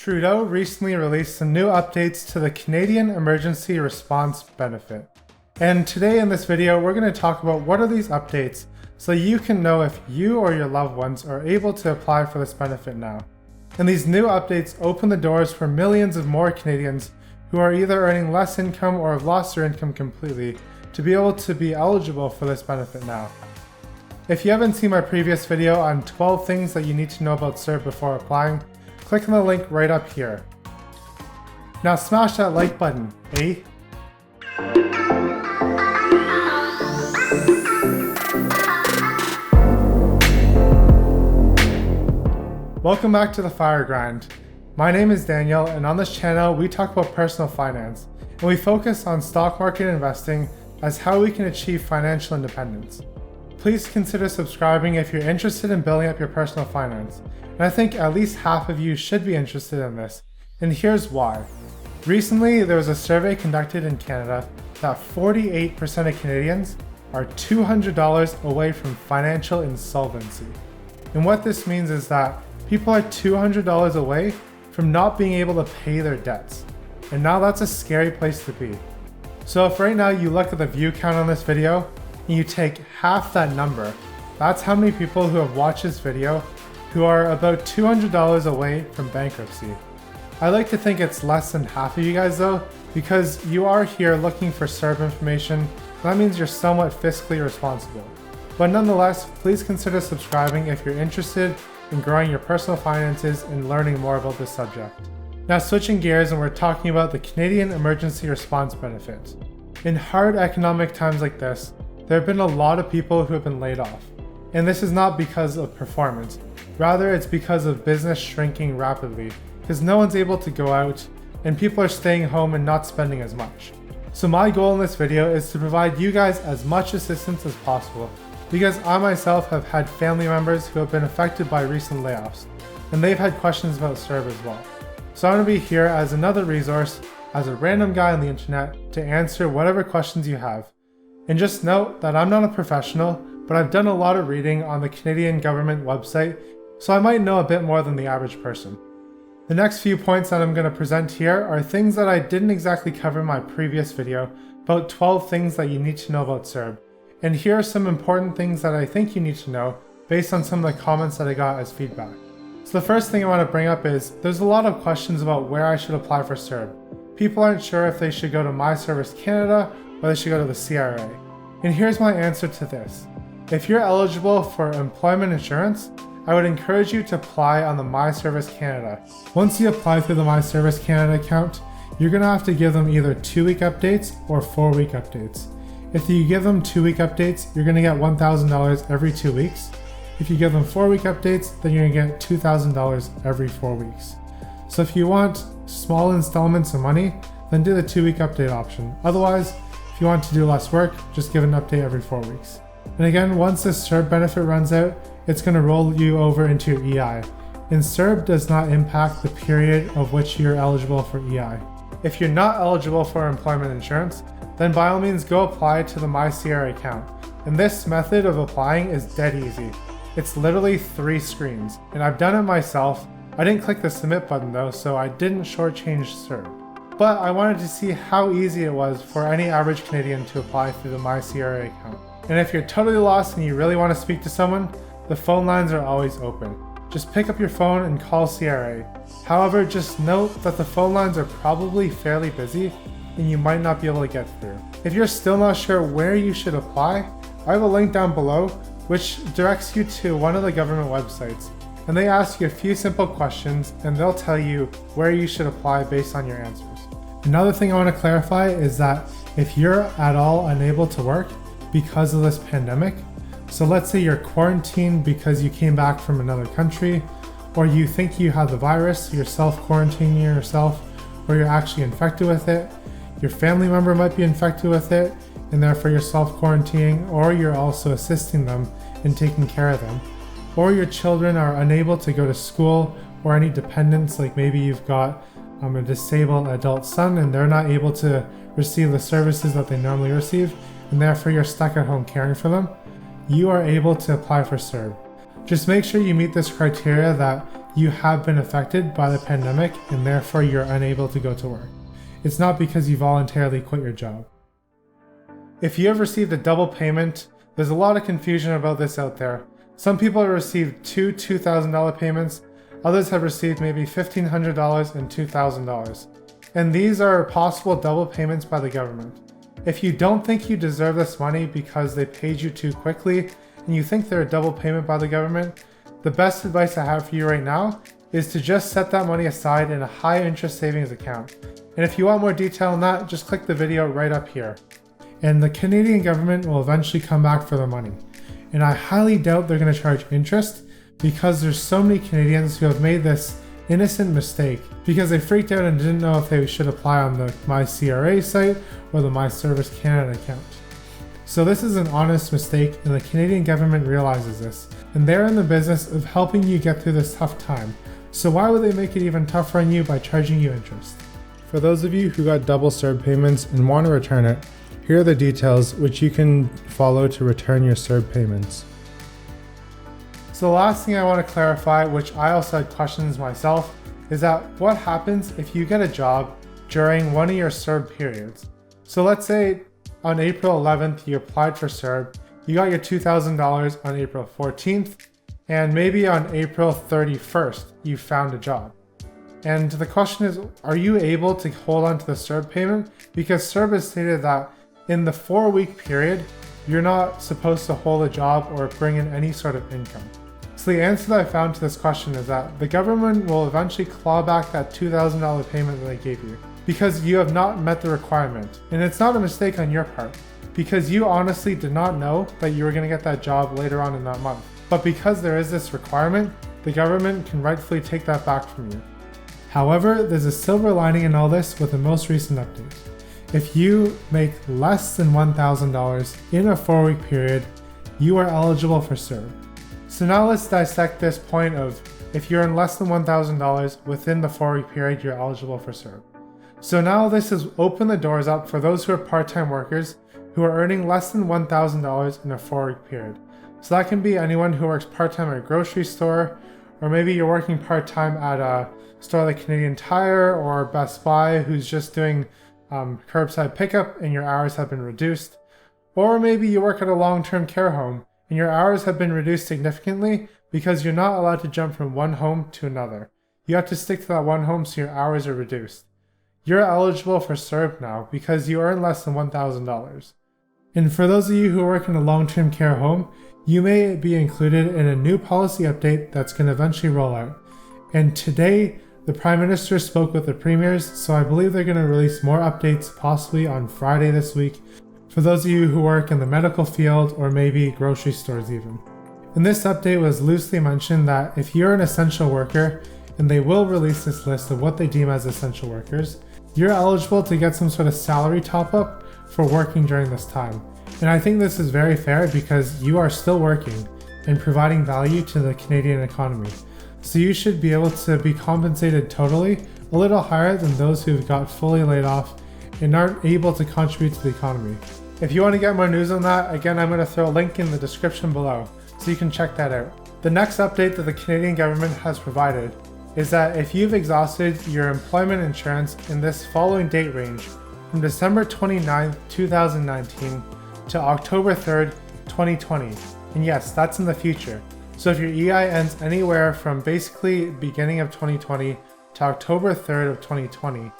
Trudeau recently released some new updates to the Canadian Emergency Response Benefit. And today in this video, we're going to talk about what are these updates so you can know if you or your loved ones are able to apply for this benefit now. And these new updates open the doors for millions of more Canadians who are either earning less income or have lost their income completely to be able to be eligible for this benefit now. If you haven't seen my previous video on 12 things that you need to know about CERB before applying, click on the link right up here. Now smash that like button, eh? Welcome back to the Fire Grind. My name is Daniel, and on this channel we talk about personal finance, and we focus on stock market investing as how we can achieve financial independence. Please consider subscribing if you're interested in building up your personal finance, and I think at least half of you should be interested in this, and here's why. Recently, there was a survey conducted in Canada that 48% of Canadians are $200 away from financial insolvency. And what this means is that people are $200 away from not being able to pay their debts. And now that's a scary place to be. So if right now you look at the view count on this video, and you take half that number, that's how many people who have watched this video who are about $200 away from bankruptcy. I like to think it's less than half of you guys though, because you are here looking for CERB information, and that means you're somewhat fiscally responsible. But nonetheless, please consider subscribing if you're interested in growing your personal finances and learning more about this subject. Now switching gears, and we're talking about the Canadian Emergency Response Benefit. In hard economic times like this, there have been a lot of people who have been laid off. And this is not because of performance, rather it's because of business shrinking rapidly, because no one's able to go out and people are staying home and not spending as much. So my goal in this video is to provide you guys as much assistance as possible, because I myself have had family members who have been affected by recent layoffs, and they've had questions about CERB as well. So I'm going to be here as another resource, as a random guy on the internet, to answer whatever questions you have. And just note that I'm not a professional, but I've done a lot of reading on the Canadian government website, so I might know a bit more than the average person. The next few points that I'm going to present here are things that I didn't exactly cover in my previous video, about 12 things that you need to know about CERB. And here are some important things that I think you need to know based on some of the comments that I got as feedback. So the first thing I want to bring up is, there's a lot of questions about where I should apply for CERB. People aren't sure if they should go to My Service Canada or they should go to the CRA. And here's my answer to this. If you're eligible for employment insurance, I would encourage you to apply on the My Service Canada. Once you apply through the My Service Canada account, you're going to have to give them either 2-week updates or 4-week updates. If you give them 2-week updates, you're going to get $1,000 every 2 weeks. If you give them 4-week updates, then you're going to get $2,000 every 4 weeks. So if you want small installments of money, then do the 2-week update option. Otherwise, if you want to do less work, just give an update every 4 weeks. And again, once this CERB benefit runs out, it's going to roll you over into your EI. And CERB does not impact the period of which you're eligible for EI. If you're not eligible for employment insurance, then by all means go apply to the My CRA account. And this method of applying is dead easy. It's literally 3 screens, and I've done it myself. I didn't click the submit button though, so I didn't shortchange CERB. But I wanted to see how easy it was for any average Canadian to apply through the My CRA account. And if you're totally lost and you really want to speak to someone, the phone lines are always open. Just pick up your phone and call CRA. However, just note that the phone lines are probably fairly busy and you might not be able to get through. If you're still not sure where you should apply, I have a link down below which directs you to one of the government websites, and they ask you a few simple questions and they'll tell you where you should apply based on your answers. Another thing I want to clarify is that if you're at all unable to work because of this pandemic, so let's say you're quarantined because you came back from another country, or you think you have the virus, you're self-quarantining yourself, or you're actually infected with it, your family member might be infected with it, and therefore you're self-quarantining, or you're also assisting them in taking care of them, or your children are unable to go to school, or any dependents, like maybe you've got a disabled adult son and they're not able to receive the services that they normally receive, and therefore you're stuck at home caring for them, you are able to apply for CERB. Just make sure you meet this criteria that you have been affected by the pandemic and therefore you're unable to go to work. It's not because you voluntarily quit your job. If you have received a double payment, there's a lot of confusion about this out there. Some people have received two $2,000 payments, others have received maybe $1,500 and $2,000. And these are possible double payments by the government. If you don't think you deserve this money because they paid you too quickly and you think they're a double payment by the government, the best advice I have for you right now is to just set that money aside in a high interest savings account. And if you want more detail on that, just click the video right up here. And the Canadian government will eventually come back for the money. And I highly doubt they're going to charge interest because there's so many Canadians who have made this innocent mistake because they freaked out and didn't know if they should apply on the My CRA site or the My Service Canada account. So this is an honest mistake and the Canadian government realizes this, and they're in the business of helping you get through this tough time. So why would they make it even tougher on you by charging you interest? For those of you who got double CERB payments and want to return it, here are the details which you can follow to return your CERB payments. So the last thing I want to clarify, which I also had questions myself, is that what happens if you get a job during one of your CERB periods? So let's say on April 11th you applied for CERB, you got your $2,000 on April 14th, and maybe on April 31st you found a job. And the question is, are you able to hold on to the CERB payment? Because CERB has stated that in the 4-week period, you're not supposed to hold a job or bring in any sort of income. So the answer that I found to this question is that the government will eventually claw back that $2,000 payment that they gave you because you have not met the requirement. And it's not a mistake on your part because you honestly did not know that you were going to get that job later on in that month. But because there is this requirement, the government can rightfully take that back from you. However, there's a silver lining in all this with the most recent update. If you make less than $1,000 in a 4-week period, you are eligible for CERB. So now let's dissect this point of if you're in less than $1,000 within the 4-week period, you're eligible for CERB. So now this has opened the doors up for those who are part-time workers who are earning less than $1,000 in a 4-week period. So that can be anyone who works part-time at a grocery store, or maybe you're working part-time at a store like Canadian Tire or Best Buy who's just doing curbside pickup and your hours have been reduced. Or maybe you work at a long-term care home and your hours have been reduced significantly because you're not allowed to jump from one home to another. You have to stick to that one home so your hours are reduced. You're eligible for CERB now because you earn less than $1,000. And for those of you who work in a long-term care home, you may be included in a new policy update that's going to eventually roll out. And today, the Prime Minister spoke with the premiers, so I believe they're going to release more updates possibly on Friday this week for those of you who work in the medical field or maybe grocery stores even. In this update was loosely mentioned that if you're an essential worker, and they will release this list of what they deem as essential workers, you're eligible to get some sort of salary top-up for working during this time. And I think this is very fair because you are still working and providing value to the Canadian economy. So you should be able to be compensated totally a little higher than those who've got fully laid off and aren't able to contribute to the economy. If you want to get more news on that, again, I'm going to throw a link in the description below so you can check that out. The next update that the Canadian government has provided is that if you've exhausted your employment insurance in this following date range from December 29th, 2019 to October 3rd, 2020, and yes, that's in the future. So if your EI ends anywhere from basically beginning of 2020 to October 3rd of 2020,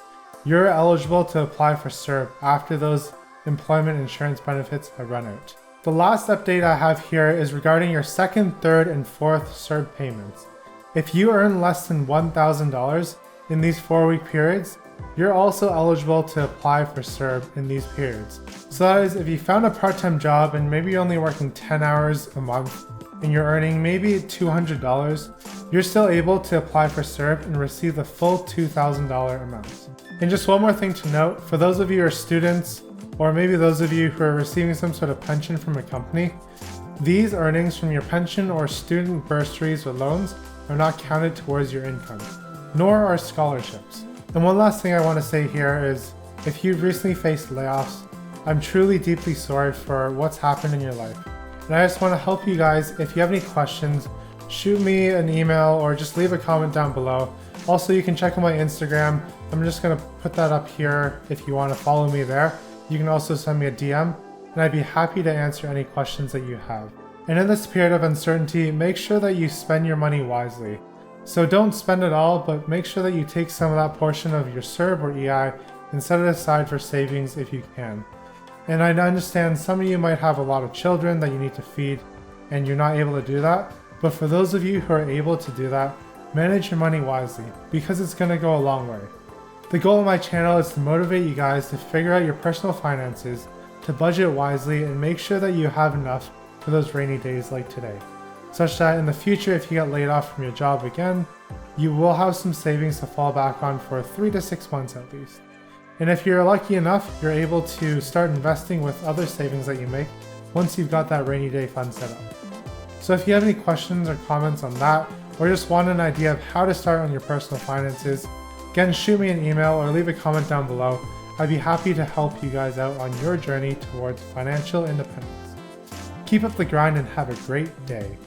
you're eligible to apply for CERB after those employment insurance benefits have run out. The last update I have here is regarding your second, third, and fourth CERB payments. If you earn less than $1,000 in these 4-week periods, you're also eligible to apply for CERB in these periods. So that is, if you found a part-time job and maybe you're only working 10 hours a month and you're earning maybe $200, you're still able to apply for CERB and receive the full $2,000 amount. And just one more thing to note, for those of you who are students, or maybe those of you who are receiving some sort of pension from a company, these earnings from your pension or student bursaries or loans are not counted towards your income, nor are scholarships. And one last thing I want to say here is, if you've recently faced layoffs, I'm truly deeply sorry for what's happened in your life. And I just want to help you guys. If you have any questions shoot me an email or just leave a comment down below. Also, you can check out my Instagram. I'm just gonna put that up here if you want to follow me there. You can also send me a DM, and I'd be happy to answer any questions that you have. And in this period of uncertainty, make sure that you spend your money wisely. So don't spend it all, but make sure that you take some of that portion of your CERB or EI and set it aside for savings if you can. And I understand some of you might have a lot of children that you need to feed and you're not able to do that. But for those of you who are able to do that, manage your money wisely because it's going to go a long way. The goal of my channel is to motivate you guys to figure out your personal finances, to budget wisely, and make sure that you have enough for those rainy days like today, such that in the future, if you get laid off from your job again, you will have some savings to fall back on for 3 to 6 months at least. And if you're lucky enough, you're able to start investing with other savings that you make once you've got that rainy day fund set up. So if you have any questions or comments on that, or just want an idea of how to start on your personal finances, again, shoot me an email or leave a comment down below. I'd be happy to help you guys out on your journey towards financial independence. Keep up the grind and have a great day.